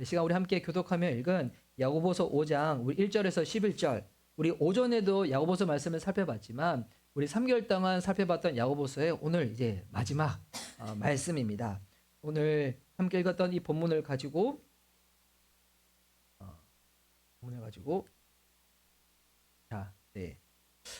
시간 우리 함께 교독하며 읽은 야고보서 5장 우리 1절에서 11절. 우리 오전에도 야고보서 말씀을 살펴봤지만 우리 3개월 동안 살펴봤던 야고보서의 오늘 이제 마지막 말씀입니다. 오늘 함께 읽었던 이 본문을 가지고 자, 네.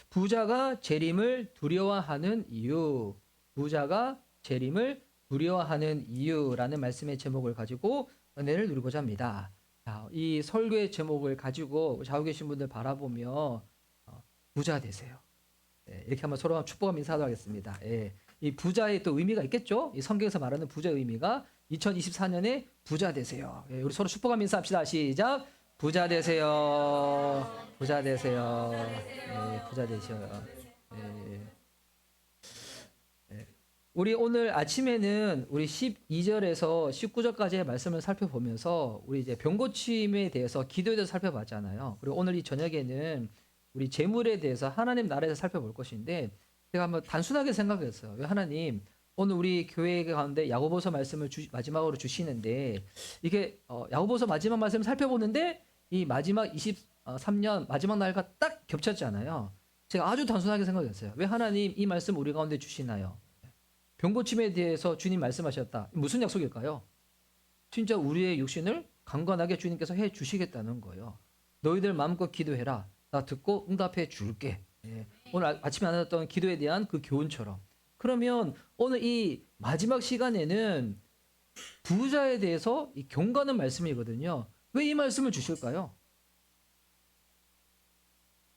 부자가 재림을 두려워하는 이유. 부자가 재림을 두려워하는 이유라는 말씀의 제목을 가지고 은혜를 누리고자 합니다. 자, 이 설교의 제목을 가지고 좌우 계신 분들 바라보며 부자 되세요. 네, 이렇게 한번 서로 축복하며 인사하도록 하겠습니다. 예, 이 부자의 또 의미가 있겠죠? 이 성경에서 말하는 부자의 의미가 2024년에 부자 되세요. 예, 우리 서로 축복하며 인사합시다. 시작. 부자 되세요. 부자 되세요. 예, 부자 되셔요. 예. 우리 오늘 아침에는 우리 12절에서 19절까지의 말씀을 살펴보면서 우리 이제 병고침에 대해서 기도에 대해서 살펴봤잖아요. 그리고 오늘 이 저녁에는 우리 재물에 대해서 하나님 나라에서 살펴볼 것인데 제가 한번 단순하게 생각했어요. 왜 하나님 오늘 우리 교회 가운데 야고보서 말씀을 마지막으로 주시는데 이게 야고보서 마지막 말씀을 살펴보는데 이 마지막 23년 마지막 날과 딱 겹쳤잖아요. 제가 아주 단순하게 생각했어요. 왜 하나님 이 말씀 우리 가운데 주시나요? 병고침에 대해서 주님 말씀하셨다. 무슨 약속일까요? 진짜 우리의 육신을 강건하게 주님께서 해 주시겠다는 거예요. 너희들 마음껏 기도해라. 나 듣고 응답해 줄게. 예. 오늘 아침에 나눴던 기도에 대한 그 교훈처럼. 그러면 오늘 이 마지막 시간에는 부자에 대해서 이 경고하는 말씀이거든요. 왜 이 말씀을 주실까요?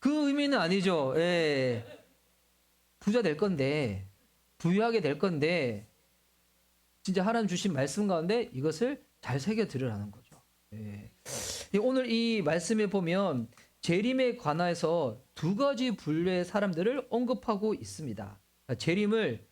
그 의미는 아니죠. 예. 부자 될 건데 부유하게 될 건데 진짜 하나님 주신 말씀 가운데 이것을 잘 새겨 들으라는 거죠. 예. 오늘 이 말씀에 보면 재림에 관해서 두 가지 분류의 사람들을 언급하고 있습니다. 재림을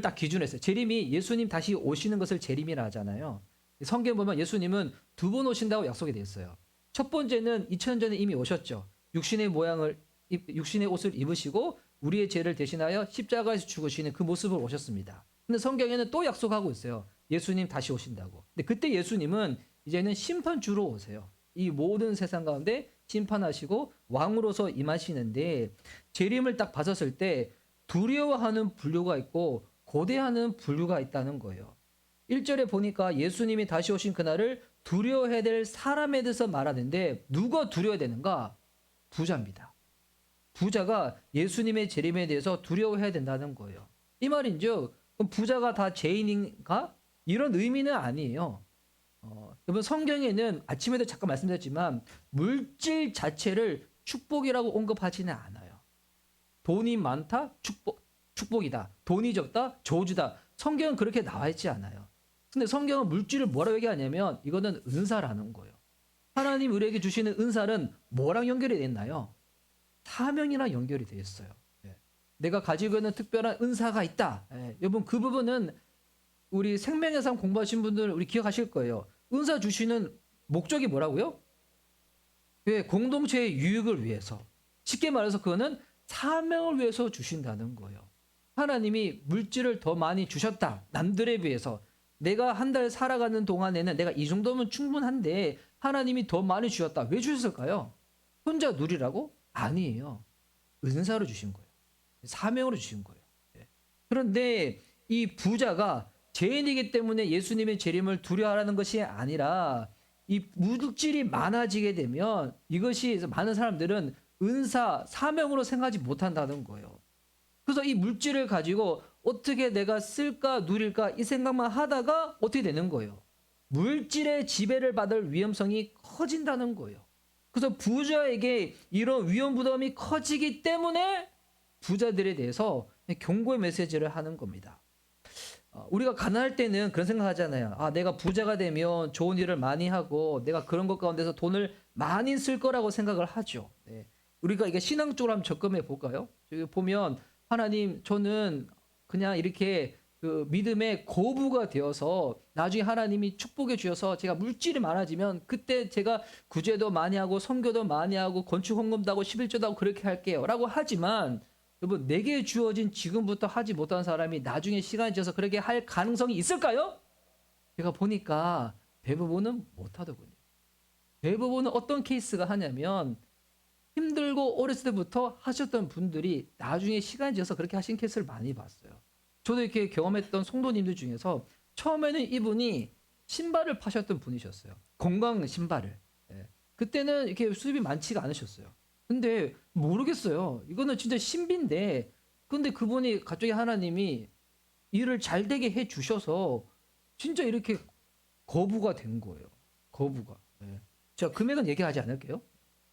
딱 기준했어요. 재림이 예수님 다시 오시는 것을 재림이라 하잖아요. 성경 보면 예수님은 두 번 오신다고 약속이 되어 있어요. 첫 번째는 2000년 전에 이미 오셨죠. 육신의 옷을 입으시고 우리의 죄를 대신하여 십자가에서 죽으시는 그 모습으로 오셨습니다. 근데 성경에는 또 약속하고 있어요. 예수님 다시 오신다고. 근데 그때 예수님은 이제는 심판주로 오세요. 이 모든 세상 가운데 심판하시고 왕으로서 임하시는데 재림을 딱 봤었을 때 두려워하는 분류가 있고 고대하는 분류가 있다는 거예요. 1절에 보니까 예수님이 다시 오신 그날을 두려워해야 될 사람에 대해서 말하는데 누가 두려워야 되는가? 부자입니다. 부자가 예수님의 재림에 대해서 두려워해야 된다는 거예요. 이 말인즉 그럼 부자가 다 죄인인가? 이런 의미는 아니에요. 여러분 성경에는 아침에도 잠깐 말씀드렸지만 물질 자체를 축복이라고 언급하지는 않아요. 돈이 많다? 축복이다. 돈이 적다? 저주다. 성경은 그렇게 나와 있지 않아요. 근데 성경은 물질을 뭐라고 얘기하냐면 이거는 은사라는 거예요. 하나님 우리에게 주시는 은사는 뭐랑 연결이 됐나요? 사명이랑 연결이 되어 있어요. 내가 가지고 있는 특별한 은사가 있다. 여러분 그 부분은 우리 생명의 삶 공부하신 분들 우리 기억하실 거예요. 은사 주시는 목적이 뭐라고요? 공동체의 유익을 위해서. 쉽게 말해서 그거는 사명을 위해서 주신다는 거예요. 하나님이 물질을 더 많이 주셨다. 남들에 비해서. 내가 한 달 살아가는 동안에는 내가 이 정도면 충분한데 하나님이 더 많이 주셨다. 왜 주셨을까요? 혼자 누리라고? 아니에요. 은사로 주신 거예요. 사명으로 주신 거예요. 그런데 이 부자가 죄인이기 때문에 예수님의 재림을 두려워하라는 것이 아니라 이 물질이 많아지게 되면 이것이 많은 사람들은 은사, 사명으로 생각하지 못한다는 거예요. 그래서 이 물질을 가지고 어떻게 내가 쓸까 누릴까 이 생각만 하다가 어떻게 되는 거예요? 물질의 지배를 받을 위험성이 커진다는 거예요. 그래서 부자에게 이런 위험 부담이 커지기 때문에 부자들에 대해서 경고의 메시지를 하는 겁니다. 우리가 가난할 때는 그런 생각하잖아요. 내가 부자가 되면 좋은 일을 많이 하고 내가 그런 것 가운데서 돈을 많이 쓸 거라고 생각을 하죠. 우리가 이게 신앙적으로 한번 접근해 볼까요? 여기 보면 하나님 저는 그냥 이렇게 그 믿음의 거부가 되어서 나중에 하나님이 축복해 주셔서 제가 물질이 많아지면 그때 제가 구제도 많이 하고 선교도 많이 하고 건축 헌금도 하고 11조도 하고 그렇게 할게요 라고 하지만 여러분 내게 주어진 지금부터 하지 못한 사람이 나중에 시간이 지나서 그렇게 할 가능성이 있을까요? 제가 보니까 대부분은 못하더군요. 대부분은 어떤 케이스가 하냐면 힘들고 어렸을 때부터 하셨던 분들이 나중에 시간이 지나서 그렇게 하신 케이스를 많이 봤어요. 저도 이렇게 경험했던 성도님들 중에서 처음에는 이분이 신발을 파셨던 분이셨어요. 건강 신발을. 예. 그때는 이렇게 수입이 많지가 않으셨어요. 근데 모르겠어요. 이거는 진짜 신비인데, 근데 그분이 갑자기 하나님이 일을 잘 되게 해 주셔서 진짜 이렇게 거부가 된 거예요. 거부가. 예. 제가 금액은 얘기하지 않을게요.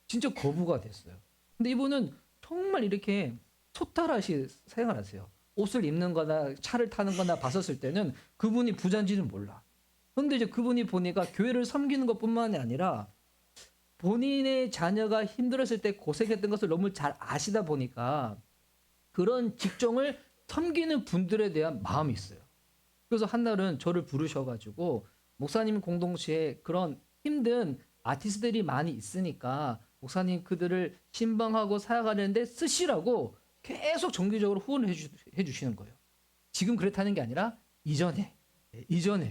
진짜 거부가 됐어요. 근데 이분은 정말 이렇게 소탈하시 생활하세요. 옷을 입는 거나 차를 타는 거나 봤었을 때는 그분이 부자인지는 몰라. 근데 이제 그분이 보니까 교회를 섬기는 것뿐만이 아니라 본인의 자녀가 힘들었을 때 고생했던 것을 너무 잘 아시다 보니까 그런 직종을 섬기는 분들에 대한 마음이 있어요. 그래서 한날은 저를 부르셔가지고 목사님 공동체에 그런 힘든 아티스트들이 많이 있으니까 목사님 그들을 신방하고 사역하는데 쓰시라고 계속 정기적으로 후원을 해주시는 거예요. 지금 그렇다는 게 아니라 이전에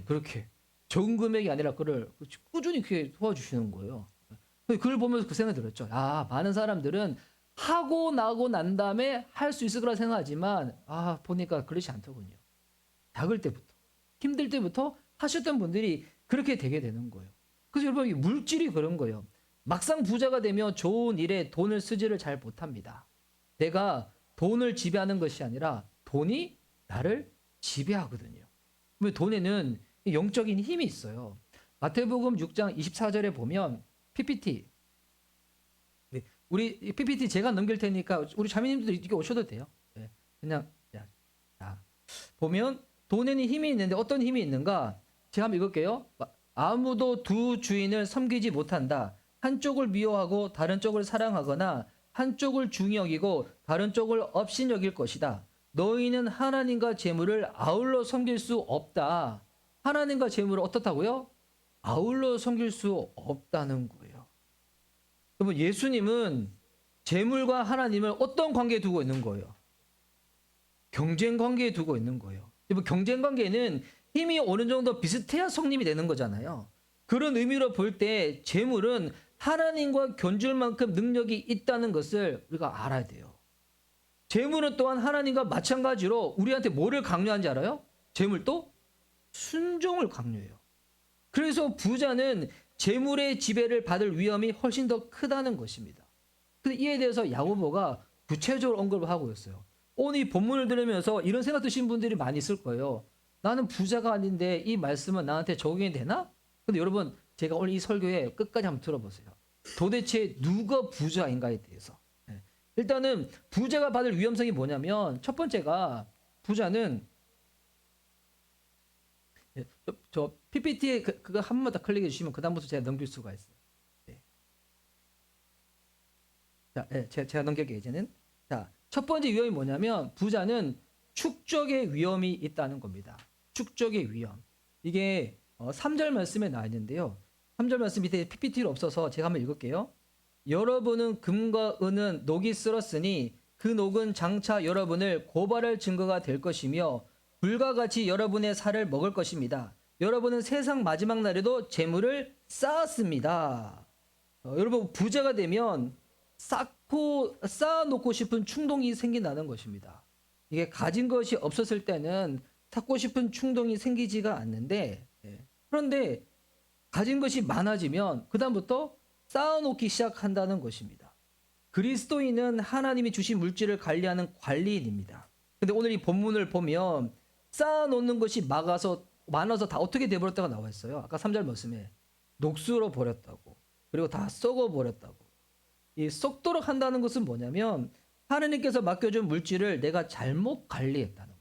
그렇게 적은 금액이 아니라 그를 꾸준히 그렇게 도와주시는 거예요. 그걸 보면서 그 생각이 들었죠. 아, 많은 사람들은 하고 나고 난 다음에 할 수 있을 거라 생각하지만 보니까 그렇지 않더군요. 작을 때부터 힘들 때부터 하셨던 분들이 그렇게 되게 되는 거예요. 그래서 여러분 이 물질이 그런 거예요. 막상 부자가 되면 좋은 일에 돈을 쓰지를 잘 못합니다. 내가 돈을 지배하는 것이 아니라 돈이 나를 지배하거든요. 왜 돈에는 영적인 힘이 있어요. 마태복음 6장 24절에 보면 PPT 우리 PPT 제가 넘길 테니까 우리 자매님들도 이렇게 오셔도 돼요. 네, 그냥 자, 보면 돈에는 힘이 있는데 어떤 힘이 있는가? 제가 한번 읽을게요. 아무도 두 주인을 섬기지 못한다. 한쪽을 미워하고 다른 쪽을 사랑하거나 한쪽을 중히 여기고 다른 쪽을 업신 여길 것이다. 너희는 하나님과 재물을 아울러 섬길 수 없다. 하나님과 재물을 어떻다고요? 아울러 섬길 수 없다는 거예요. 여러분 예수님은 재물과 하나님을 어떤 관계에 두고 있는 거예요? 경쟁 관계에 두고 있는 거예요. 여러분 경쟁 관계는 힘이 어느 정도 비슷해야 성립이 되는 거잖아요. 그런 의미로 볼 때 재물은 하나님과 견줄 만큼 능력이 있다는 것을 우리가 알아야 돼요. 재물은 또한 하나님과 마찬가지로 우리한테 뭐를 강요한지 알아요? 재물도 순종을 강요해요. 그래서 부자는 재물의 지배를 받을 위험이 훨씬 더 크다는 것입니다. 근데 이에 대해서 야고보가 구체적으로 언급을 하고 있어요. 오늘 이 본문을 들으면서 이런 생각 드신 분들이 많이 있을 거예요. 나는 부자가 아닌데 이 말씀은 나한테 적용이 되나? 근데 여러분 제가 오늘 이 설교에 끝까지 한번 들어보세요. 도대체 누가 부자인가에 대해서. 일단은 부자가 받을 위험성이 뭐냐면 첫 번째가 부자는 저 PPT에 그거 한 번만 더 클릭해 주시면 그 다음부터 제가 넘길 수가 있어요. 네. 자, 제가 넘길게요 이제는. 자, 첫 번째 위험이 뭐냐면 부자는 축적의 위험이 있다는 겁니다. 축적의 위험. 이게 3절 말씀에 나와 있는데요. 3절 말씀 밑에 PPT로 없어서 제가 한번 읽을게요. 여러분은 금과 은은 녹이 쓸었으니 그 녹은 장차 여러분을 고발할 증거가 될 것이며 불과 같이 여러분의 살을 먹을 것입니다. 여러분은 세상 마지막 날에도 재물을 쌓았습니다. 여러분 부자가 되면 쌓아놓고 싶은 충동이 생긴다는 것입니다. 이게 가진 것이 없었을 때는 찾고 싶은 충동이 생기지가 않는데 그런데 가진 것이 많아지면 그다음부터 쌓아놓기 시작한다는 것입니다. 그리스도인은 하나님이 주신 물질을 관리하는 관리인입니다. 근데 오늘 이 본문을 보면 쌓아놓는 것이 많아서 다 어떻게 돼버렸다고 나와 있어요. 아까 3절 말씀에 녹슬어 버렸다고. 그리고 다 썩어버렸다고. 이 썩도록 한다는 것은 뭐냐면 하나님께서 맡겨준 물질을 내가 잘못 관리했다는 거예요.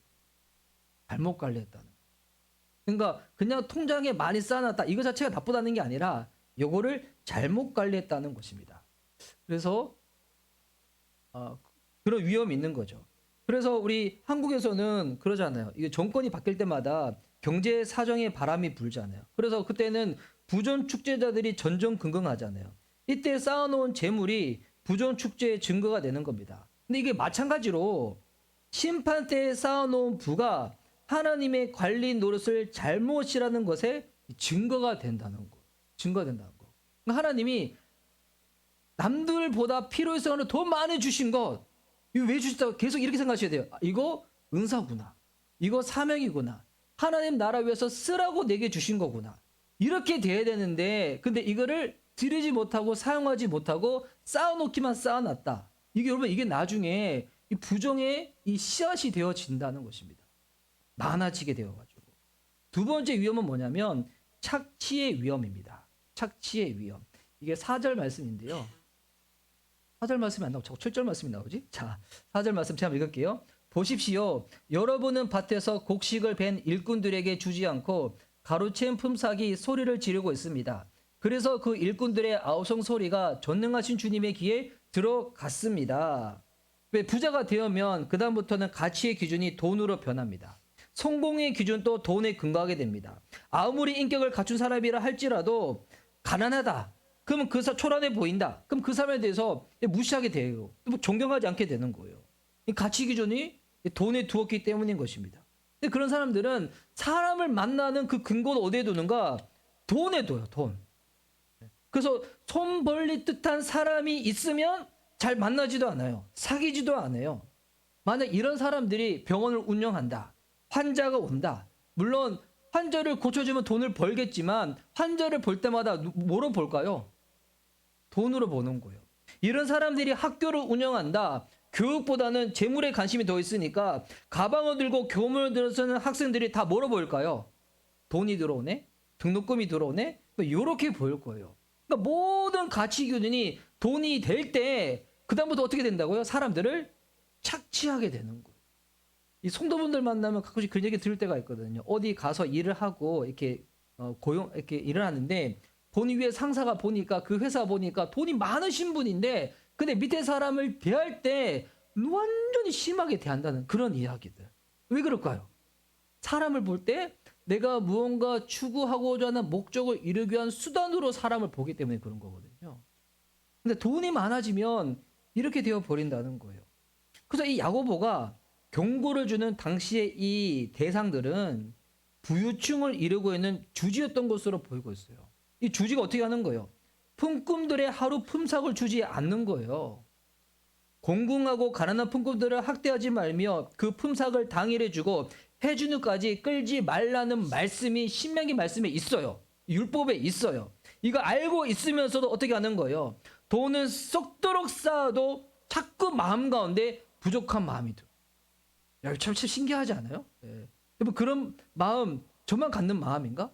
잘못 관리했다는 거예요. 그러니까 그냥 통장에 많이 쌓아놨다. 이거 자체가 나쁘다는 게 아니라 요거를 잘못 관리했다는 것입니다. 그래서 그런 위험이 있는 거죠. 그래서 우리 한국에서는 그러잖아요. 이게 정권이 바뀔 때마다 경제 사정에 바람이 불잖아요. 그래서 그때는 부존 축제자들이 전전긍긍하잖아요. 이때 쌓아놓은 재물이 부존 축제의 증거가 되는 겁니다. 근데 이게 마찬가지로 심판 때에 쌓아놓은 부가 하나님의 관리 노릇을 잘못이라는 것에 증거가 된다는 거. 증거가 된다는 거. 그러니까 하나님이 남들보다 필요에 있어서는 더 많이 주신 것, 이거 왜 주셨다고 계속 이렇게 생각하셔야 돼요. 이거 은사구나. 이거 사명이구나. 하나님 나라 위해서 쓰라고 내게 주신 거구나. 이렇게 돼야 되는데, 근데 이거를 드리지 못하고 사용하지 못하고 쌓아놓기만 쌓아놨다. 이게 여러분, 이게 나중에 이 부정의 이 씨앗이 되어진다는 것입니다. 많아지게 되어가지고. 두 번째 위험은 뭐냐면 착취의 위험입니다. 착취의 위험. 이게 4절 말씀인데요. 4절 말씀이 안 나오고 자꾸 7절 말씀이 나오지? 자, 4절 말씀 제가 읽을게요. 보십시오. 여러분은 밭에서 곡식을 벤 일꾼들에게 주지 않고 가로챈 품삯이 소리를 지르고 있습니다. 그래서 그 일꾼들의 아우성 소리가 전능하신 주님의 귀에 들어갔습니다. 왜 부자가 되면 그 다음부터는 가치의 기준이 돈으로 변합니다. 성공의 기준도 돈에 근거하게 됩니다. 아무리 인격을 갖춘 사람이라 할지라도 가난하다. 그러면 그 사람 초라해 보인다. 그럼 그 사람에 대해서 무시하게 돼요. 존경하지 않게 되는 거예요. 이 가치 기준이 돈에 두었기 때문인 것입니다. 근데 그런 사람들은 사람을 만나는 그 근거를 어디에 두는가? 돈에 둬요. 돈. 그래서 손 벌릴 듯한 사람이 있으면 잘 만나지도 않아요. 사귀지도 않아요. 만약 이런 사람들이 병원을 운영한다. 환자가 온다. 물론 환자를 고쳐주면 돈을 벌겠지만 환자를 볼 때마다 뭐로 볼까요? 돈으로 보는 거예요. 이런 사람들이 학교를 운영한다. 교육보다는 재물에 관심이 더 있으니까 가방을 들고 교문을 들어서는 학생들이 다 뭐로 보일까요? 돈이 들어오네? 등록금이 들어오네? 이렇게 보일 거예요. 그러니까 모든 가치 기준이 돈이 될 때 그다음부터 어떻게 된다고요? 사람들을 착취하게 되는 거예요. 이 성도분들 만나면 가끔씩 그런 얘기 들을 때가 있거든요. 어디 가서 일을 하고 이렇게 이렇게 일을 하는데 본인 위에 상사가 보니까 그 회사 보니까 돈이 많으신 분인데 근데 밑에 사람을 대할 때 완전히 심하게 대한다는 그런 이야기들. 왜 그럴까요? 사람을 볼 때 내가 무언가 추구하고자 하는 목적을 이루기 위한 수단으로 사람을 보기 때문에 그런 거거든요. 근데 돈이 많아지면 이렇게 되어 버린다는 거예요. 그래서 이 야고보가 경고를 주는 당시의 이 대상들은 부유층을 이루고 있는 주지였던 것으로 보이고 있어요. 이 주지가 어떻게 하는 거예요? 품꾼들의 하루 품삯을 주지 않는 거예요. 공궁하고 가난한 품꾼들을 학대하지 말며 그 품삯을 당일에 주고 해준후까지 끌지 말라는 말씀이 신명기 말씀에 있어요. 율법에 있어요. 이거 알고 있으면서도 어떻게 하는 거예요? 돈은 썩도록 쌓아도 자꾸 마음 가운데 부족한 마음이 들어요. 야, 참 신기하지 않아요? 예. 여러분 그런 마음 저만 갖는 마음인가?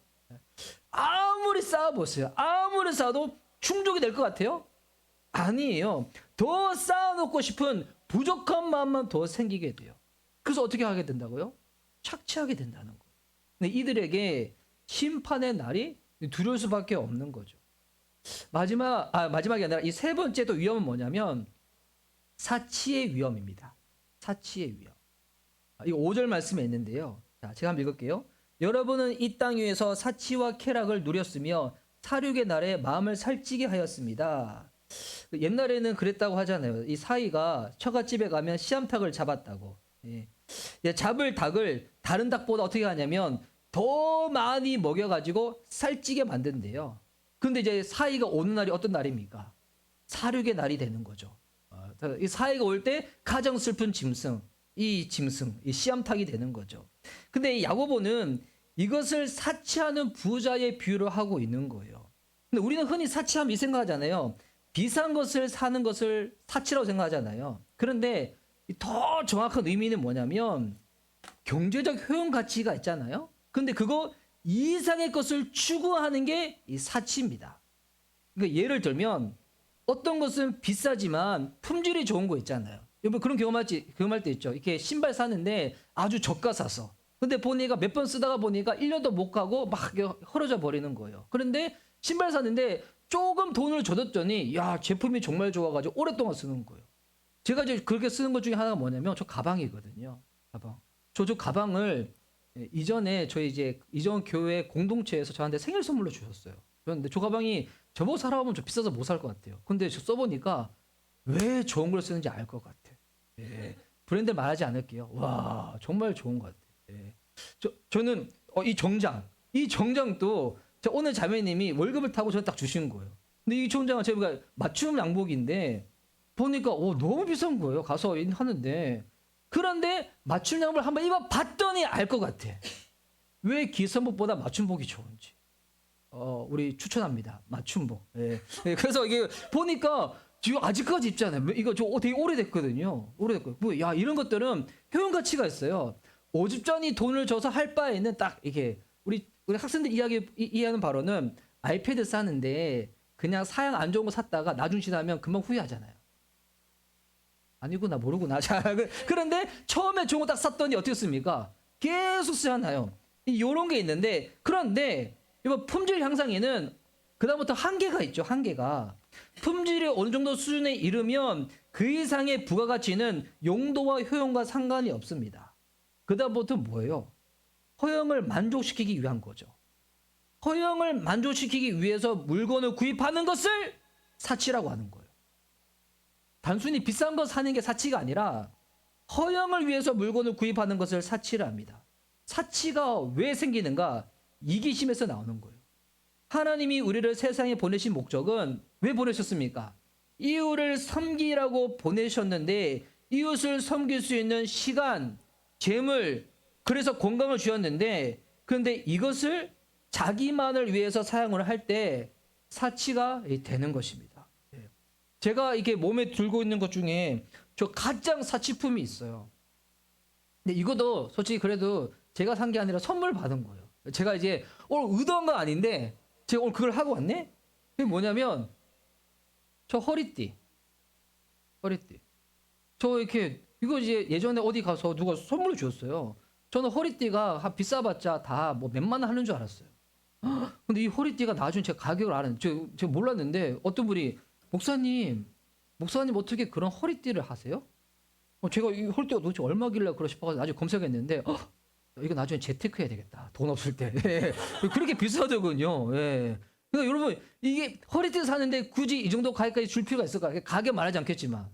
아무리 쌓아보세요. 아무리 쌓아도 충족이 될 것 같아요? 아니에요. 더 쌓아놓고 싶은 부족한 마음만 더 생기게 돼요. 그래서 어떻게 하게 된다고요? 착취하게 된다는 거예요. 근데 이들에게 심판의 날이 두려울 수밖에 없는 거죠. 마지막이 아니라 이 세 번째 또 위험은 뭐냐면 사치의 위험입니다. 사치의 위험. 이 5절 말씀에 있는데요. 자, 제가 한번 읽을게요. 여러분은 이 땅 위에서 사치와 쾌락을 누렸으며 사륙의 날에 마음을 살찌게 하였습니다. 옛날에는 그랬다고 하잖아요. 이 사이가 처갓집에 가면 씨암탉을 잡았다고. 예. 잡을 닭을 다른 닭보다 어떻게 하냐면 더 많이 먹여가지고 살찌게 만든대요. 근데 이제 사이가 오는 날이 어떤 날입니까? 사륙의 날이 되는 거죠. 이 사이가 올 때 가장 슬픈 짐승, 이 씨암탉이 되는 거죠. 근데 이 야고보는 이것을 사치하는 부자의 비유를 하고 있는 거예요. 근데 우리는 흔히 사치하면 이 생각하잖아요. 비싼 것을 사는 것을 사치라고 생각하잖아요. 그런데 더 정확한 의미는 뭐냐면 경제적 효용 가치가 있잖아요. 근데 그거 이상의 것을 추구하는 게 이 사치입니다. 그러니까 예를 들면 어떤 것은 비싸지만 품질이 좋은 거 있잖아요. 여러분 그런 경험할 때 있죠. 이렇게 신발 사는데 아주 저가 사서. 근데 보니까 몇 번 쓰다가 보니까 1년도 못 가고 막 헐어져 버리는 거예요. 그런데 신발 사는데 조금 돈을 줘뒀더니 야 제품이 정말 좋아가지고 오랫동안 쓰는 거예요. 제가 이제 그렇게 쓰는 것 중에 하나가 뭐냐면 저 가방이거든요. 가방. 저 가방을 이전에 저희 이제 이전 교회 공동체에서 저한테 생일 선물로 주셨어요. 그런데 저 가방이 저보고 사라 하면 좀 비싸서 못 살 것 같아요. 근데 저 써보니까 왜 좋은 걸 쓰는지 알 것 같아. 예. 브랜드 말하지 않을게요. 와 정말 좋은 것 같아요. 예. 저는 이 정장 이 정장도 오늘 자매님이 월급을 타고 저한테 딱 주신 거예요. 근데 이 정장은 제가 맞춤 양복인데 보니까 너무 비싼 거예요. 가서 하는데. 그런데 맞춤 양복을 한번 입어봤더니 알 것 같아. 왜 기성복보다 맞춤복이 좋은지. 우리 추천합니다. 맞춤복. 예. 예, 그래서 이게 보니까 지금 아직까지 입잖아요. 이거 저 되게 오래됐거든요. 오래됐고. 야, 이런 것들은 효용 가치가 있어요. 오집전이 돈을 줘서 할 바에는 딱 이게 우리 학생들 이해하는 바로는 아이패드 사는데 그냥 사양 안 좋은 거 샀다가 나중 지나면 금방 후회하잖아요. 아니구나, 모르구나. 자, 그런데 처음에 좋은 거 딱 샀더니 어떻겠습니까? 계속 쓰잖아요. 이런 게 있는데, 그런데 이거 품질 향상에는 그다음부터 한계가 있죠. 한계가. 품질이 어느 정도 수준에 이르면 그 이상의 부가가치는 용도와 효용과 상관이 없습니다. 그다음부터 뭐예요? 허영을 만족시키기 위한 거죠. 허영을 만족시키기 위해서 물건을 구입하는 것을 사치라고 하는 거예요. 단순히 비싼 거 사는 게 사치가 아니라 허영을 위해서 물건을 구입하는 것을 사치라 합니다. 사치가 왜 생기는가? 이기심에서 나오는 거예요. 하나님이 우리를 세상에 보내신 목적은 왜 보내셨습니까? 이웃을 섬기라고 보내셨는데 이웃을 섬길 수 있는 시간, 재물, 그래서 건강을 주셨는데 그런데 이것을 자기만을 위해서 사용을 할 때 사치가 되는 것입니다. 제가 이게 몸에 들고 있는 것 중에 저 가장 사치품이 있어요. 근데 이것도 솔직히 그래도 제가 산 게 아니라 선물 받은 거예요. 제가 이제 오늘 의도한 건 아닌데 제가 오늘 그걸 하고 왔네? 그게 뭐냐면 저 허리띠. 저 이렇게 이거 이제 예전에 어디 가서 누가 선물로 주었어요. 저는 허리띠가 비싸봤자 다 뭐 몇만 원 하는 줄 알았어요. 근데 이 허리띠가 나중에 제가 가격을 알았는데 제가 몰랐는데 어떤 분이 목사님 어떻게 그런 허리띠를 하세요? 제가 이 허리띠가 도대체 얼마길래 그러 싶어가지고 나중에 검색했는데 이거 나중에 재테크 해야 되겠다. 돈 없을 때. 그렇게 비싸더군요. 예. 그러니까 여러분 이게 허리띠 사는데 굳이 이 정도 가격까지 줄 필요가 있을까? 가격 말하지 않겠지만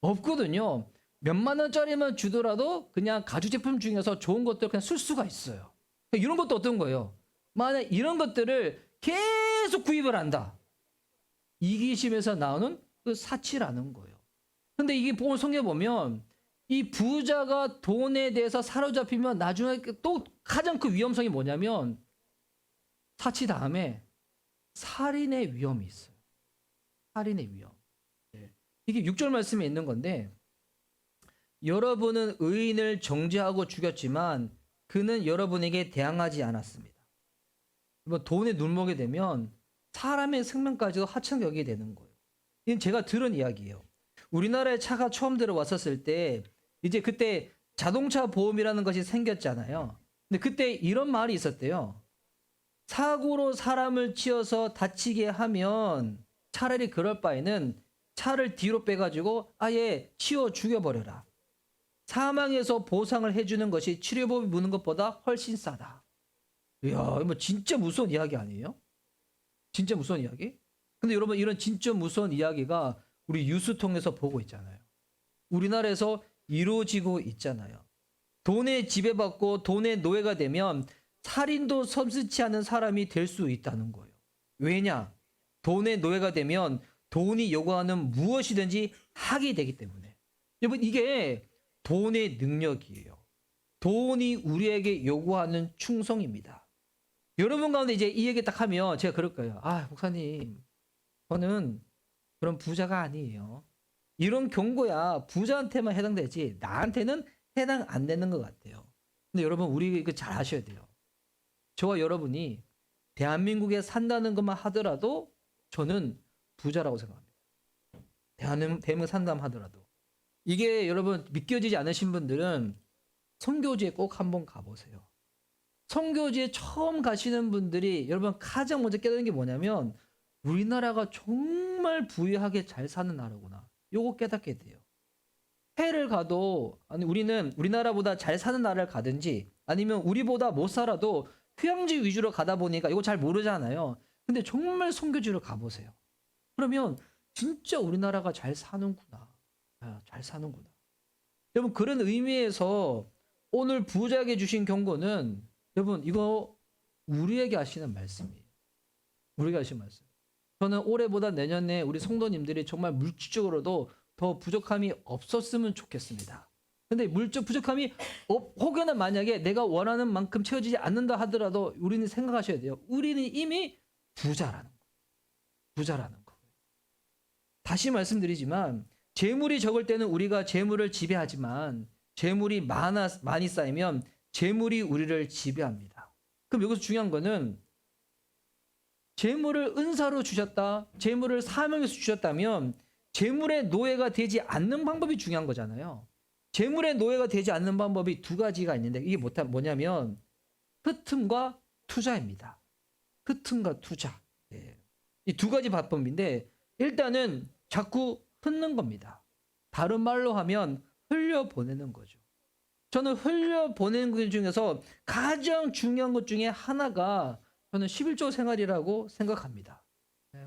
없거든요. 몇만 원짜리만 주더라도 그냥 가죽 제품 중에서 좋은 것들 그냥 쓸 수가 있어요. 이런 것도 어떤 거예요? 만약 이런 것들을 계속 구입을 한다. 이기심에서 나오는 그 사치라는 거예요. 근데 이게 오늘 성경에 보면 이 부자가 돈에 대해서 사로잡히면 나중에 또 가장 큰 위험성이 뭐냐면 사치 다음에 살인의 위험이 있어요. 살인의 위험. 이게 6절 말씀에 있는 건데 여러분은 의인을 정죄하고 죽였지만 그는 여러분에게 대항하지 않았습니다. 돈에 눈먹게 되면 사람의 생명까지도 하찮게 여기게 되는 거예요. 이건 제가 들은 이야기예요. 우리나라에 차가 처음 들어왔었을 때 이제 그때 자동차 보험이라는 것이 생겼잖아요. 근데 그때 이런 말이 있었대요. 사고로 사람을 치어서 다치게 하면 차라리 그럴 바에는 차를 뒤로 빼가지고 아예 치워 죽여버려라. 사망해서 보상을 해주는 것이 치료법이 무는 것보다 훨씬 싸다. 이야, 뭐 진짜 무서운 이야기 아니에요? 진짜 무서운 이야기? 근데 여러분 이런 진짜 무서운 이야기가 우리 뉴스 통해서 보고 있잖아요. 우리나라에서 이루어지고 있잖아요. 돈에 지배받고 돈의 노예가 되면 살인도 섬찟지 않은 사람이 될 수 있다는 거예요. 왜냐? 돈의 노예가 되면 돈이 요구하는 무엇이든지 하게 되기 때문에. 여러분 이게 돈의 능력이에요. 돈이 우리에게 요구하는 충성입니다. 여러분 가운데 이제 이 얘기 딱 하면 제가 그럴 거예요. 아, 목사님, 저는 그런 부자가 아니에요. 이런 경고야 부자한테만 해당되지 나한테는 해당 안 되는 것 같아요. 근데 여러분 우리 이거 잘 아셔야 돼요. 저와 여러분이 대한민국에 산다는 것만 하더라도 저는 부자라고 생각합니다. 대한민국 산다면 하더라도. 이게 여러분 믿겨지지 않으신 분들은 선교지에 꼭 한번 가보세요. 선교지에 처음 가시는 분들이 여러분 가장 먼저 깨닫는 게 뭐냐면 우리나라가 정말 부유하게 잘 사는 나라구나. 요거 깨닫게 돼요. 해를 가도 아니 우리나라보다 잘 사는 나라를 가든지 아니면 우리보다 못 살아도 휴양지 위주로 가다 보니까 이거 잘 모르잖아요. 근데 정말 선교지로 가보세요. 그러면 진짜 우리나라가 잘 사는구나. 잘 사는구나. 여러분 그런 의미에서 오늘 부자에게 주신 경고는 여러분 이거 우리에게 하시는 말씀이에요. 우리에게 하시는 말씀. 저는 올해보다 내년에 우리 성도님들이 정말 물질적으로도 더 부족함이 없었으면 좋겠습니다. 근데 물적 부족함이 혹여나 만약에 내가 원하는 만큼 채워지지 않는다 하더라도 우리는 생각하셔야 돼요. 우리는 이미 부자라는 거예요. 부자라는 거예요. 다시 말씀드리지만 재물이 적을 때는 우리가 재물을 지배하지만 재물이 많이 쌓이면 재물이 우리를 지배합니다. 그럼 여기서 중요한 거는 재물을 은사로 주셨다, 재물을 사명에서 주셨다면 재물의 노예가 되지 않는 방법이 중요한 거잖아요. 재물의 노예가 되지 않는 방법이 두 가지가 있는데 이게 뭐냐면 흩음과 투자입니다. 흩음과 투자. 이 두 가지 방법인데 일단은 자꾸 흩는 겁니다. 다른 말로 하면 흘려보내는 거죠. 저는 흘려보내는 것 중에서 가장 중요한 것 중에 하나가 저는 11조 생활이라고 생각합니다.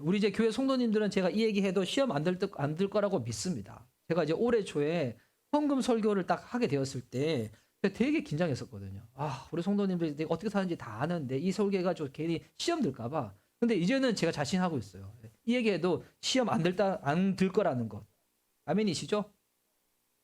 우리 이제 교회 성도님들은 제가 이 얘기해도 시험 안 들 거라고 믿습니다. 제가 이제 올해 초에 헌금 설교를 딱 하게 되었을 때 되게 긴장했었거든요. 아, 우리 성도님들이 어떻게 사는지 다 아는데 이 설교가 좀 괜히 시험 들까 봐. 근데 이제는 제가 자신하고 있어요. 이 얘기해도 시험 안 들 거라는 것. 아멘이시죠?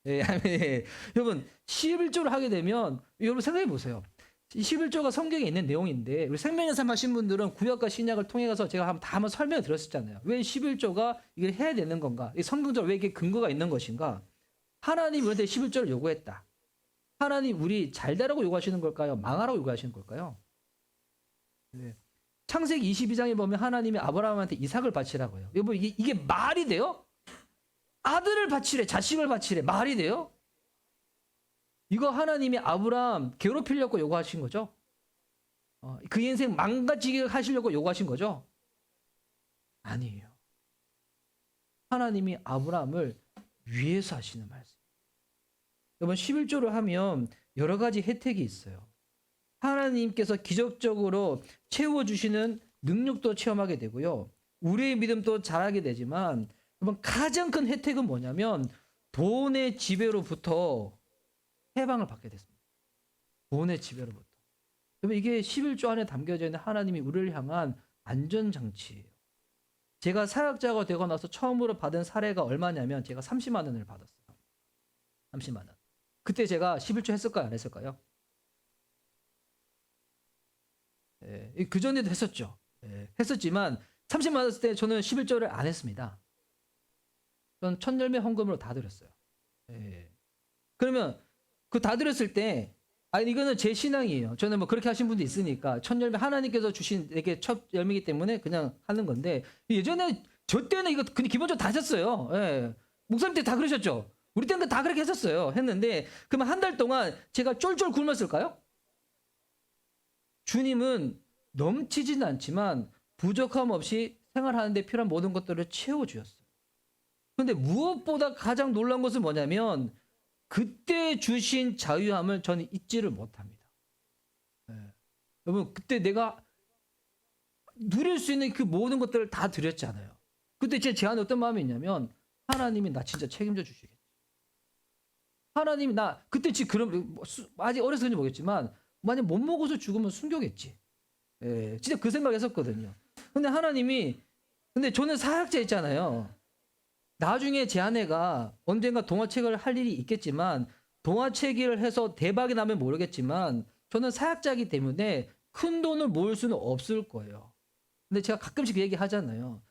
네, 아멘. 여러분, 11조를 하게 되면 여러분 생각해 보세요. 11조가 성경에 있는 내용인데 우리 생명의 삶 하신 분들은 구약과 신약을 통해 가서 제가 한번 설명을 드렸었잖아요. 왜 11조가 이걸 해야 되는 건가? 성경적으로 왜 이게 근거가 있는 것인가? 하나님 우리한테 11조를 요구했다. 하나님 우리 잘 되라고 요구하시는 걸까요? 망하라고 요구하시는 걸까요? 네. 창세기 22장에 보면 하나님이 아브라함한테 이삭을 바치라고 해요. 여러분 이게 말이 돼요? 아들을 바치래, 자식을 바치래. 말이 돼요? 이거 하나님이 아브라함 괴롭히려고 요구하신 거죠? 그 인생 망가지게 하시려고 요구하신 거죠? 아니에요. 하나님이 아브라함을 위해서 하시는 말씀. 여러분 11조를 하면 여러 가지 혜택이 있어요. 하나님께서 기적적으로 채워주시는 능력도 체험하게 되고요. 우리의 믿음도 자라게 되지만 여러분 가장 큰 혜택은 뭐냐면 돈의 지배로부터 해방을 받게 됐습니다. 돈의 지배로부터. 여러분 이게 11조 안에 담겨져 있는 하나님이 우리를 향한 안전장치예요. 제가 사역자가 되고 나서 처음으로 받은 사례가 얼마냐면 제가 30만 원을 받았어요. 30만 원. 그때 제가 11조 했을까요? 안 했을까요? 그 전에도 했었죠. 했었지만 30만 원 했을 때 저는 11조를 안 했습니다. 저는 천열매 헌금으로 다 드렸어요. 그러면 그 다 드렸을 때 아니 이거는 제 신앙이에요. 저는 뭐 그렇게 하신 분도 있으니까 천열매 하나님께서 주신 이게 첫 열매이기 때문에 그냥 하는 건데 예전에 저 때는 이거 그냥 기본적으로 다 하셨어요. 목사님 때 다 그러셨죠. 우리 때는 다 그렇게 했었어요. 했는데 그러면 한 달 동안 제가 쫄쫄 굶었을까요? 주님은 넘치지는 않지만 부족함 없이 생활하는데 필요한 모든 것들을 채워주셨어요. 그런데 무엇보다 가장 놀라운 것은 뭐냐면 그때 주신 자유함을 저는 잊지를 못합니다. 여러분 그때 내가 누릴 수 있는 그 모든 것들을 다 드렸잖아요. 그때 제 안에 어떤 마음이 있냐면 하나님이 나 진짜 책임져 주시겠지. 하나님이 나 그때 그럼 아직 어려서 그런지 모르겠지만 만약 못 먹어서 죽으면 순교겠지. 진짜 그 생각했었거든요. 근데 하나님이 근데 저는 사역자 있잖아요. 나중에 제 아내가 언젠가 동화책을 할 일이 있겠지만 동화책을 해서 대박이 나면 모르겠지만 저는 사역자이기 때문에 큰 돈을 모을 수는 없을 거예요. 근데 제가 가끔씩 그 얘기 하잖아요.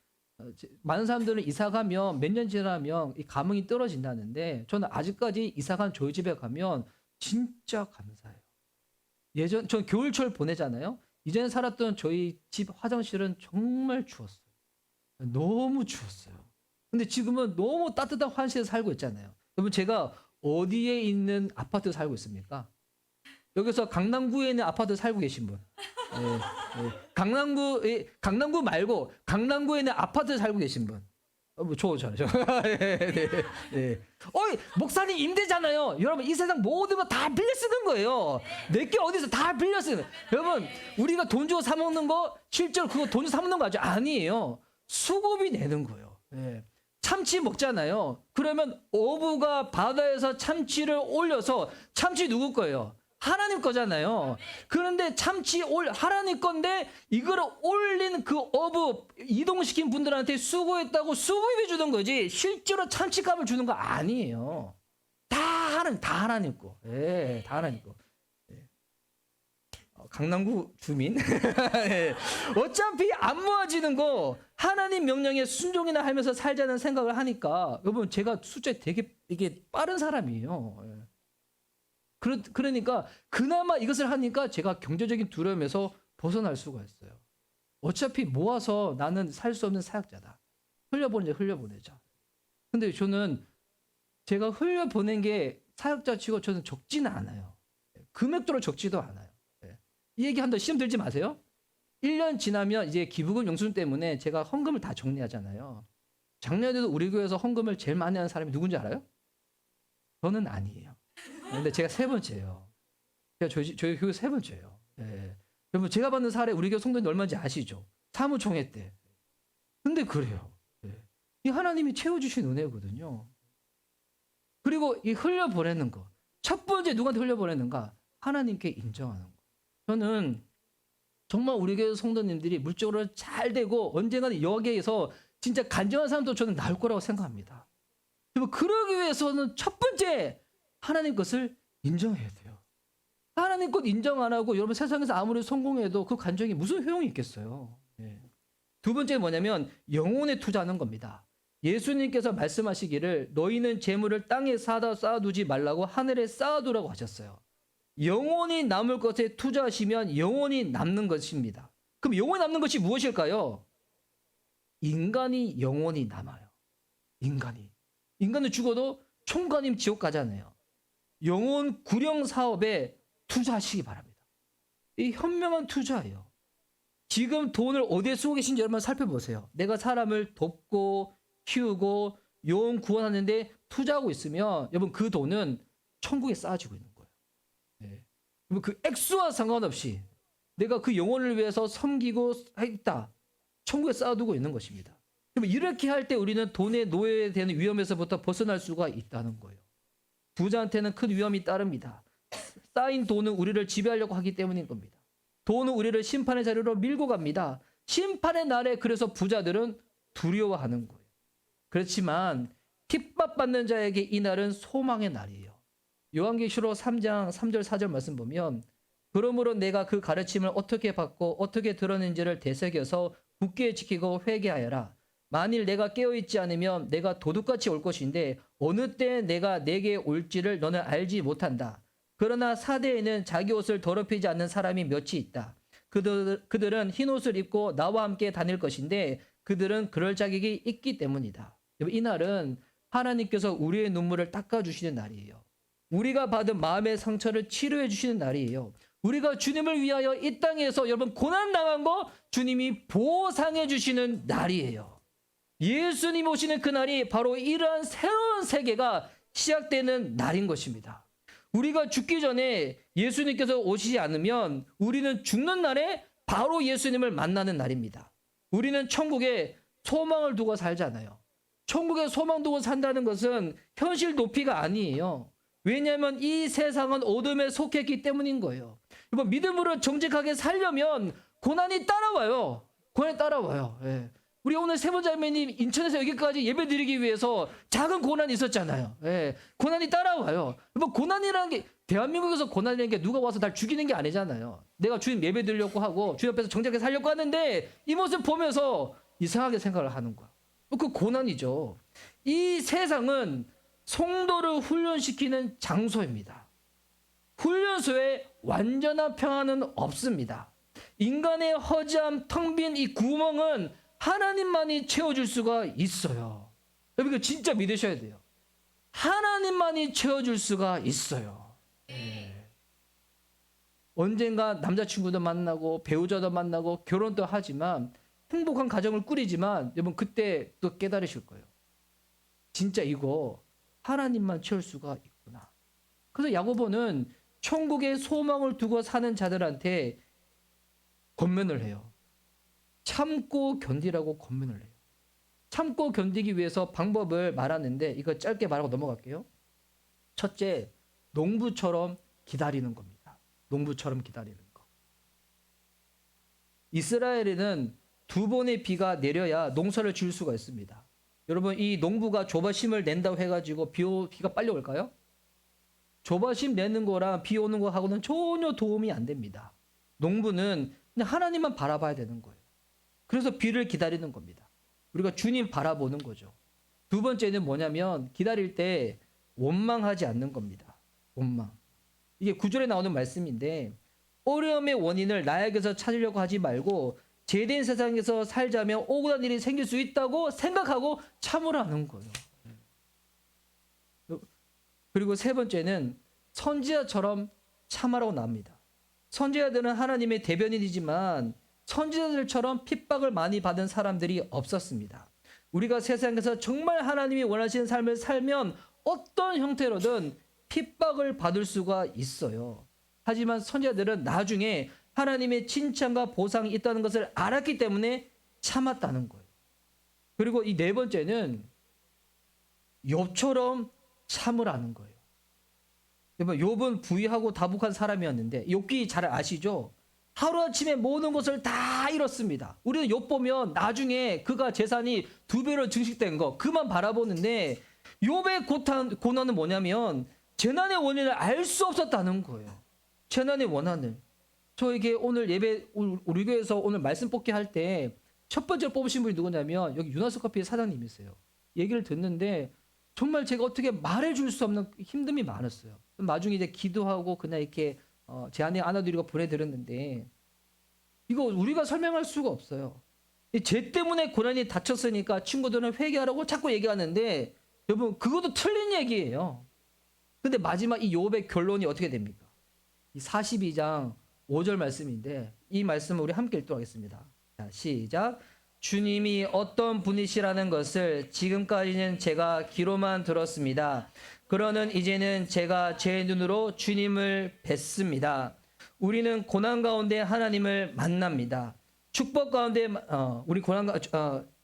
많은 사람들은 이사 가면 몇 년 지나면 이 감흥이 떨어진다는데 저는 아직까지 이사 간 저희 집에 가면 진짜 감사해요. 전 겨울철 보내잖아요. 이전에 살았던 저희 집 화장실은 정말 추웠어요. 너무 추웠어요. 근데 지금은 너무 따뜻한 환시에서 살고 있잖아요. 여러분 제가 어디에 있는 아파트 살고 있습니까? 여기서 강남구에 있는 아파트 살고 계신 분. 강남구 말고 강남구에 있는 아파트 살고 계신 분. 저요. 어이 목사님 임대잖아요. 여러분 이 세상 모든 거 다 빌려 쓰는 거예요. 내게 어디서 다 빌려 쓰는. 여러분 우리가 돈 주고 사 먹는 거 실제로 그거 돈 주고 사 먹는 거 아니에요. 수고비 내는 거예요. 참치 먹잖아요. 그러면 어부가 바다에서 참치를 올려서 참치 누구 거예요? 하나님 거잖아요. 그런데 참치 하나님 건데 이거를 올린 그 어부 이동시킨 분들한테 수고했다고 수고해 주는 거지 실제로 참치값을 주는 거 아니에요. 다 하나님 거. 예, 다 하나님 거. 예. 강남구 주민. 예. 어차피 안 모아지는 거 하나님 명령에 순종이나 하면서 살자는 생각을 하니까 여러분 제가 숫자 되게 이게 빠른 사람이에요. 예. 그러니까 그나마 이것을 하니까 제가 경제적인 두려움에서 벗어날 수가 있어요. 어차피 모아서 나는 살 수 없는 사역자다. 흘려보내자. 근데 저는 제가 흘려보낸 게 사역자 치고 저는 적지는 않아요. 금액적으로 적지도 않아요. 이 얘기 한다 시험 들지 마세요. 1년 지나면 이제 기부금 영수증 때문에 제가 헌금을 다 정리하잖아요. 작년에도 우리 교회에서 헌금을 제일 많이 하는 사람이 누군지 알아요? 저는 아니에요. 근데 제가 세 번째예요. 저희 교회 세 번째예요. 예. 여러분 제가 받는 사례 우리 교회 성도님 얼마인지 아시죠? 사무총회 때. 근데 그래요. 예. 이 하나님이 채워주신 은혜거든요. 그리고 이 흘려보내는 거. 첫 번째 누구한테 흘려보내는가? 하나님께 인정하는 거. 저는 정말 우리 교회 성도님들이 물적으로 잘 되고 언젠가는 여기에서 진짜 간절한 사람도 저는 나올 거라고 생각합니다. 그러기 위해서는 첫 번째 하나님 것을 인정해야 돼요. 하나님 것 인정 안 하고 여러분 세상에서 아무리 성공해도 그 간증이 무슨 효용이 있겠어요. 예. 두 번째 뭐냐면 영혼에 투자하는 겁니다. 예수님께서 말씀하시기를 너희는 재물을 땅에 쌓아두지 말라고 하늘에 쌓아두라고 하셨어요. 영혼이 남을 것에 투자하시면 영혼이 남는 것입니다. 그럼 영혼이 남는 것이 무엇일까요? 인간이 영혼이 남아요. 인간은 죽어도 총관님 지옥 가잖아요. 영혼 구령 사업에 투자하시기 바랍니다. 이 현명한 투자예요. 지금 돈을 어디에 쓰고 계신지 여러분 살펴보세요. 내가 사람을 돕고 키우고 영혼 구원하는데 투자하고 있으면 여러분 그 돈은 천국에 쌓아지고 있는 거예요. 네. 그 액수와 상관없이 내가 그 영혼을 위해서 섬기고 했다. 천국에 쌓아두고 있는 것입니다. 이렇게 할 때 우리는 돈의 노예되는 위험에서부터 벗어날 수가 있다는 거예요. 부자한테는 큰 위험이 따릅니다. 쌓인 돈은 우리를 지배하려고 하기 때문인 겁니다. 돈은 우리를 심판의 자리로 밀고 갑니다. 심판의 날에 그래서 부자들은 두려워하는 거예요. 그렇지만 핍박받는 자에게 이 날은 소망의 날이에요. 요한계시록 3장 3절 4절 말씀 보면 그러므로 내가 그 가르침을 어떻게 받고 어떻게 들었는지를 되새겨서 굳게 지키고 회개하여라. 만일 내가 깨어있지 않으면 내가 도둑같이 올 것인데 어느 때 내가 내게 올지를 너는 알지 못한다. 그러나 사대에는 자기 옷을 더럽히지 않는 사람이 몇이 있다. 그들은 흰 옷을 입고 나와 함께 다닐 것인데 그들은 그럴 자격이 있기 때문이다. 이 날은 하나님께서 우리의 눈물을 닦아주시는 날이에요. 우리가 받은 마음의 상처를 치료해 주시는 날이에요. 우리가 주님을 위하여 이 땅에서 여러분 고난 당한 거 주님이 보상해 주시는 날이에요. 예수님 오시는 그날이 바로 이러한 새로운 세계가 시작되는 날인 것입니다. 우리가 죽기 전에 예수님께서 오시지 않으면 우리는 죽는 날에 바로 예수님을 만나는 날입니다. 우리는 천국에 소망을 두고 살잖아요. 천국에 소망 두고 산다는 것은 현실 높이가 아니에요. 왜냐하면 이 세상은 어둠에 속했기 때문인 거예요. 믿음으로 정직하게 살려면 고난이 따라와요. 예. 우리 오늘 세 번째 자매님 인천에서 여기까지 예배 드리기 위해서 작은 고난이 있었잖아요. 예. 고난이 따라와요. 고난이라는 게 대한민국에서 고난이라는 게 누가 와서 날 죽이는 게 아니잖아요. 내가 주님 예배 드리려고 하고 주님 앞에서 정직하게 살려고 하는데 이 모습 보면서 이상하게 생각을 하는 거야. 그 고난이죠. 이 세상은 성도를 훈련시키는 장소입니다. 훈련소에 완전한 평안은 없습니다. 인간의 허지함, 텅 빈 이 구멍은 하나님만이 채워줄 수가 있어요. 여러분 이거 진짜 믿으셔야 돼요. 하나님만이 채워줄 수가 있어요. 네. 언젠가 남자친구도 만나고 배우자도 만나고 결혼도 하지만 행복한 가정을 꾸리지만 여러분 그때 또 깨달으실 거예요. 진짜 이거 하나님만 채울 수가 있구나. 그래서 야고보는 천국에 소망을 두고 사는 자들한테 권면을 해요. 참고 견디라고 권면을 해요. 참고 견디기 위해서 방법을 말하는데 이거 짧게 말하고 넘어갈게요. 첫째, 농부처럼 기다리는 겁니다. 농부처럼 기다리는 거. 이스라엘에는 2번의 비가 내려야 농사를 지을 수가 있습니다. 여러분, 이 농부가 조바심을 낸다고 해가지고 비가 빨리 올까요? 조바심 내는 거랑 비 오는 거하고는 전혀 도움이 안 됩니다. 농부는 그냥 하나님만 바라봐야 되는 거예요. 그래서 비를 기다리는 겁니다. 우리가 주님 바라보는 거죠. 두 번째는 뭐냐면 기다릴 때 원망하지 않는 겁니다. 원망. 이게 9절에 나오는 말씀인데 어려움의 원인을 나에게서 찾으려고 하지 말고 죄된 세상에서 살자면 억울한 일이 생길 수 있다고 생각하고 참으라는 거예요. 그리고 세 번째는 선지자처럼 참으라고 나옵니다. 선지자들은 하나님의 대변인이지만 선지자들처럼 핍박을 많이 받은 사람들이 없었습니다. 우리가 세상에서 정말 하나님이 원하시는 삶을 살면 어떤 형태로든 핍박을 받을 수가 있어요. 하지만 선지자들은 나중에 하나님의 칭찬과 보상이 있다는 것을 알았기 때문에 참았다는 거예요. 그리고 이 네 번째는 욥처럼 참으라는 거예요. 욥은 부유하고 다복한 사람이었는데 욥기 잘 아시죠? 하루아침에 모든 것을 다 잃었습니다. 우리는 욥 보면 나중에 그가 재산이 2배로 증식된 거 그만 바라보는데 욥의 고난은 뭐냐면 재난의 원인을 알 수 없었다는 거예요. 재난의 원한을. 저에게 오늘 예배 우리 교회에서 오늘 말씀 뽑기 할 때 첫 번째로 뽑으신 분이 누구냐면 여기 유나스 커피의 사장님이세요. 얘기를 듣는데 정말 제가 어떻게 말해줄 수 없는 힘듦이 많았어요. 나중에 이제 기도하고 그냥 이렇게 제 아내 안아드리고 보내드렸는데 이거 우리가 설명할 수가 없어요. 죄 때문에 고난이 닥쳤으니까 친구들은 회개하라고 자꾸 얘기하는데 여러분 그것도 틀린 얘기예요. 근데 마지막 이 욥의 결론이 어떻게 됩니까? 이 42장 5절 말씀인데 이 말씀을 우리 함께 읽도록 하겠습니다. 자, 시작. 주님이 어떤 분이시라는 것을 지금까지는 제가 귀로만 들었습니다. 그러는 이제는 제가 제 눈으로 주님을 뵙습니다. 우리는 고난 가운데 하나님을 만납니다. 축복 가운데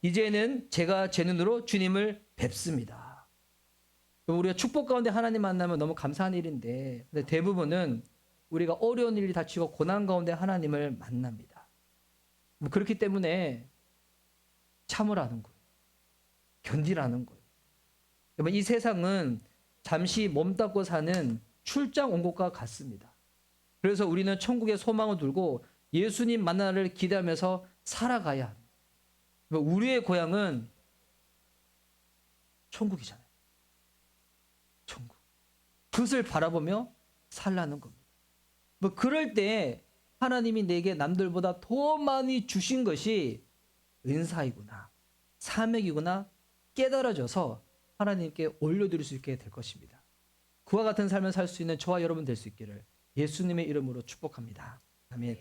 이제는 제가 제 눈으로 주님을 뵙습니다. 우리가 축복 가운데 하나님 만나면 너무 감사한 일인데 근데 대부분은 우리가 어려운 일이 닥치고 고난 가운데 하나님을 만납니다. 그렇기 때문에 참으라는 거예요. 견디라는 거예요. 여러분 이 세상은 잠시 몸담고 사는 출장 온 것과 같습니다. 그래서 우리는 천국의 소망을 두고 예수님 만나를 기대하면서 살아가야 합니다. 우리의 고향은 천국이잖아요. 천국. 그것을 바라보며 살라는 겁니다. 그럴 때 하나님이 내게 남들보다 더 많이 주신 것이 은사이구나, 사명이구나 깨달아져서 하나님께 올려드릴 수 있게 될 것입니다. 그와 같은 삶을 살 수 있는 저와 여러분 될 수 있기를 예수님의 이름으로 축복합니다. 아멘.